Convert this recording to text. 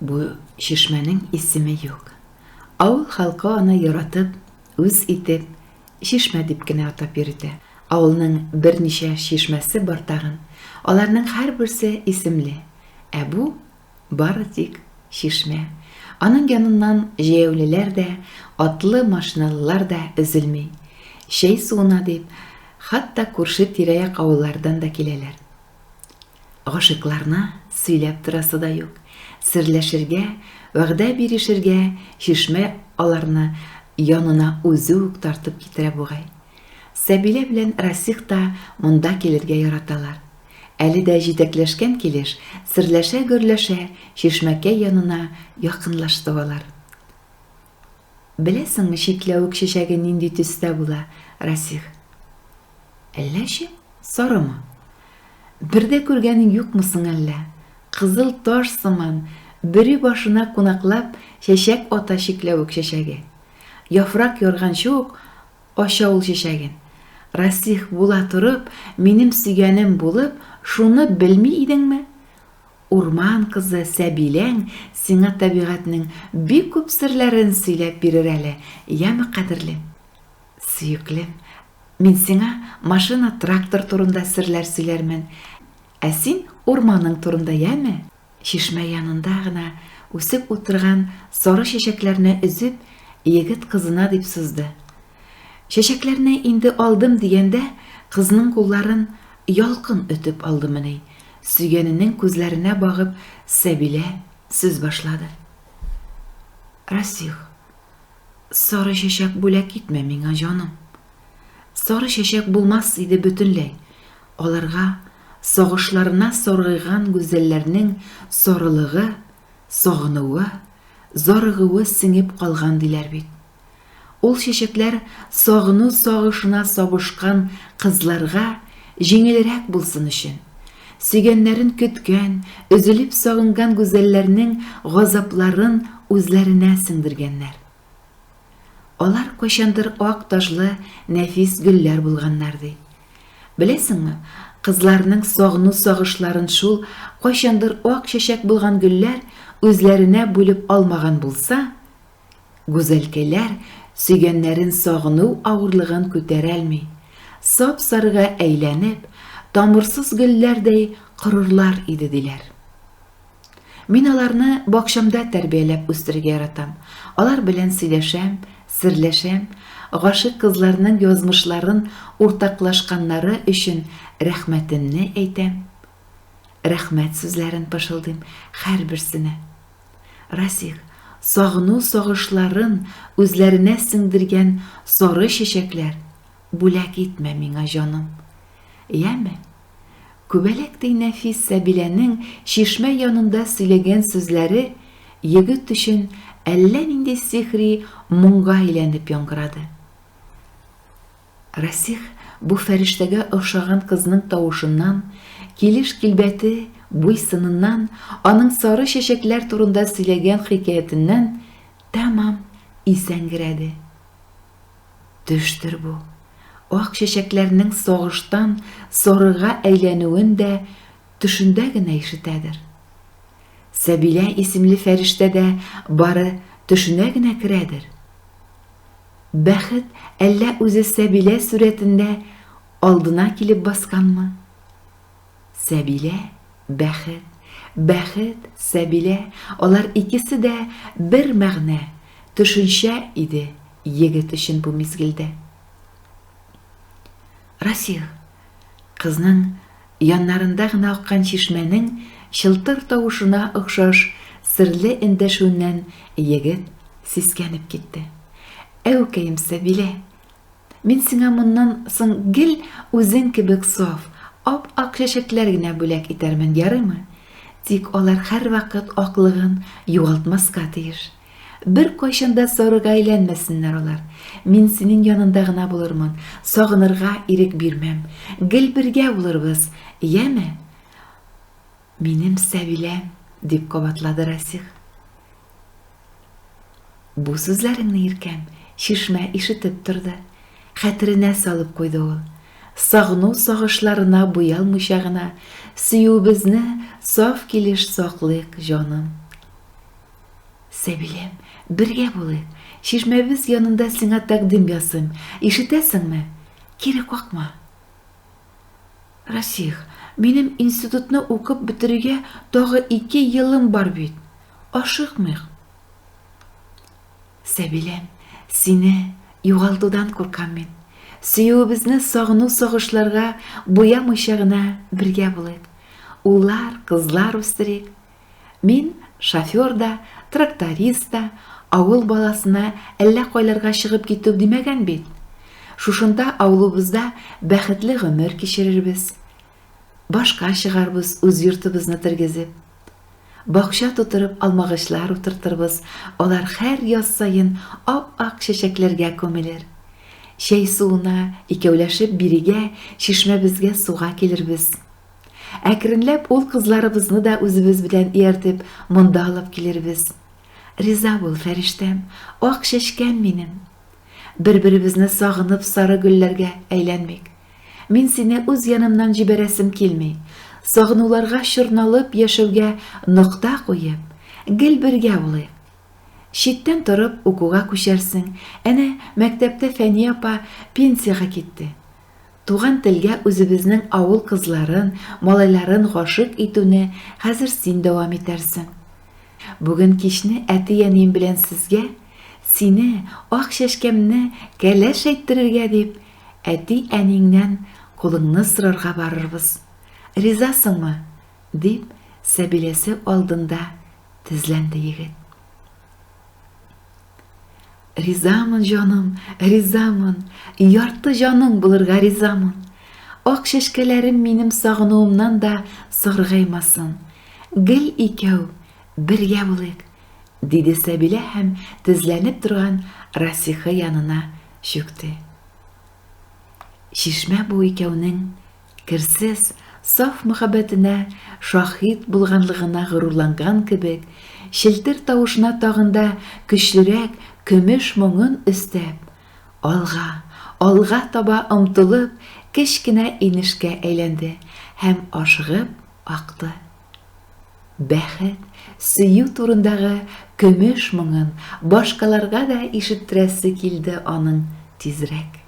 Бу шишмәнең исеме юк. Авыл халкы аны яратып, үз итеп, шишмә дип кенә атап йөртә. Авылның берничә шишмәсе бар тагын. Аларның һәрберсе исемле. Ә бу бары тик шишмә. Аның яныннан җәяүлеләр дә, атлы машиналылар да өзелми. Шәй суына дип, хатта күрше тирә-як авыллардан да киләләр. Гашыкларына сөйләп торасы да юк. Серләшергә, вәгъдә бирешергә шишмә аларны янына үзе үк тартып китерә бугай. Сәбилә белән Расих та монда килергә яраталар. Әле дә җитәкләшкән килеш, серләшә-гөрләшә шишмәкәй янына якынлаштылар. Беләсеңме, чикләвек чәчәге нинди төстә була, Расих? Әлләче? Сарымы? Бердә күргәнең юкмы соң әллә? Кызыл таш сыман, бүре башына кунаклап чәчәк ата чикләвек чәчәге. Яфрак ярганчы ук ача ул чәчәген. Расих була торып, минем сөйгәнем булып, шуны белми идеңме? Урман кызы Сәбиләң сиңа табигатьнең бик күп серләрен сөйләп бирер әле, яме кадерлем? Сөеклем, мин сиңа машина, трактор турында серләр сөйләрмен, ә син урманың турында, яме? Шишмә янында гына үсеп утырган сары чәчәкләрне өзеп, егет кызына дип сузды. Чәчәкләрне инде алдым дигәндә, кызның кулларын ялкын өтеп алды менә. Сөйгәненең күзләренә багып, Сәбилә сүз башлады. Расих, сары чәчәк бүләк итмә миңа, җаным. Сары чәчәк булмас иде бөтенләй. Аларга сагышларына саргайган гүзәлләрнең сарылыгы, сагынуы, зарыгуы сеңеп калган диләр бит. Ул чәчәкләр сагыну сагышына сабышкан кызларга җиңелрәк булсын өчен. Сөйгәннәрен көткән, өзелеп сагынган гүзәлләрнең газапларын үзләренә сеңдергәннәр. Алар кайчандыр ак ташлы нәфис гөлләр булганнар ди. Беләсеңме, кызларның сагыну сагышларын шул кайчандыр ак чәчәк булган гөлләр үзләренә бүлеп алмаган булса, гүзәлкәләр сөйгәннәрен сагыну авырлыгын күтәрәлми, сап-сарыга әйләнеп, тамырсыз гөлләрдәй корырлар иде диләр. Мин аларны бакчамда тәрбияләп үстерергә яратам. Алар белән сөйләшәм, серләшәм, гашык кызларның язмышларын уртаклашканнары өчен рәхмәтемне әйтәм. Рәхмәт сүзләрен пышылдыйм һәрберсенә. Расих, сагыну сагышларын үзләренә сеңдергән сары чәчәкләр бүләк итмә миңа, җаным. Яме? Күбәләктәй нәфис Сәбиләнең шишмә янында сөйләгән сүзләре егет өчен әллә нинди сихри моңга әйләнеп яңгырады. Расих бу фәрештәгә охшаган кызның тавышыннан, килеш-килбәте, буй-сыныннан, аның сары чәчәкләр турында сөйләгән хикәятеннән тәмам исәнгерәде. Төштер бу. Ак чәчәкләрнең сагыштан сарыга әйләнүен дә төшендә генә ишетәдер. Сәбилә исемле фәрештә дә бары төшенә генә керәдер. Бәхет әллә үзе Сәбилә сурәтендә алдына килеп басканмы? Сәбилә, бәхет, бәхет, Сәбилә, алар икесе дә бер мәгънә, төшенчә иде егет өчен бу мизгелдә. Расих, кызның яннарында гына аккан чишмәнең чылтыр тавышына охшаш серле эндәшүеннән егет сискәнеп китте. Әүкәем Сәбилә, мин сиңа моннан соң гел үзең кебек саф, ап-ак чәчәкләр генә бүләк итәрмен, ярыймы? Тик алар һәрвакыт аклыгын югалтмаска тиеш. Бер кайчанда сарыга әйләнмәсеннәр алар. Мин синең янында гына булырмын, сагынырга ирек бирмәм. Гел бергә булырбыз, яме? Минем Сәбиләм, дип кабатлады Расих. Бу сүзләреңне иркәм шишмә ишетеп торды. Хәтеренә салып куйды ул. Сагыну сагышларына буялмыйча гына сөюбезне саф килеш саклыйк, җаным. Сәбилем, бергә булыйк. Шишмәбез янында сиңа тәкъдим ясыйм. Ишетәсеңме? Кире какма. Расих, минем институтны укып бетерергә тагы 2 елым бар бит. Ашыкмыйк. Сәбилем, сине югалтудан куркам мин. Сөюебезне сагыну сагышларга буямыйча гына бергә булыйк. Уллар, кызлар үстерик. Мин шофер да, тракторист да, авыл баласына әллә кайларга чыгып китү димәгән бит. Шушында авылыбызда бәхетле гомер кичерербез. Башка чыгарбыз үз йортыбызны тергезеп. Бакча тутырып алмагачлар утыртырбыз. Алар һәр яз сайын ап-ак чәчәкләргә күмелер. Чәй суына икәүләшеп бирегә, чишмәбезгә суга килербез. Әкренләп ул кызларыбызны да үзебез белән ияртеп монда алып килербез. Риза бул, фәрештәм, ак чәчкән минем. Бер-беребезне сагынып сары гөлләргә әйләнмик. Мин сине үз янымнан җибәрәсем килми. Сагынуларга чорналып яшәүгә нокта куеп, гел бергә булыйк. Читтән торып укуга күчәрсең. Әнә мәктәптә Фәния апа пенсияга китте. Туган телгә үзебезнең авыл кызларын, малайларын гашык итүне хәзер син дәвам итәрсең. Бүген кичне әти-әнием белән сезгә сине ак чәчкәмне кәләш әйттерергә дип әти-әниннән кулыңны сорарга барырбыз. Ризасыңмы? Дип Сәбиләсе алдында тезләнде егет. Ризамын, җаным, ризамын. Ярты җаның булырга ризамын. Ак чәчкәләрем минем сагынуымнан да сыргаймасын. Гел икәү бергә булыйк, диде Сәбилә һәм тезләнеп торган Расиха янына чүкте. Чишмә бу икәүнең керсез, саф мөхәббәтенә шаһид булганлыгына горурланган кебек, челтер тавышына тагында көчлерәк көмеш моңын өстәп, алга таба омтылып, кечкенә инешкә әйләнде һәм ашыгып акты. Бәхет, сөю турындагы көмеш моңын башкаларга да ишеттерәсе килде аның тизрәк.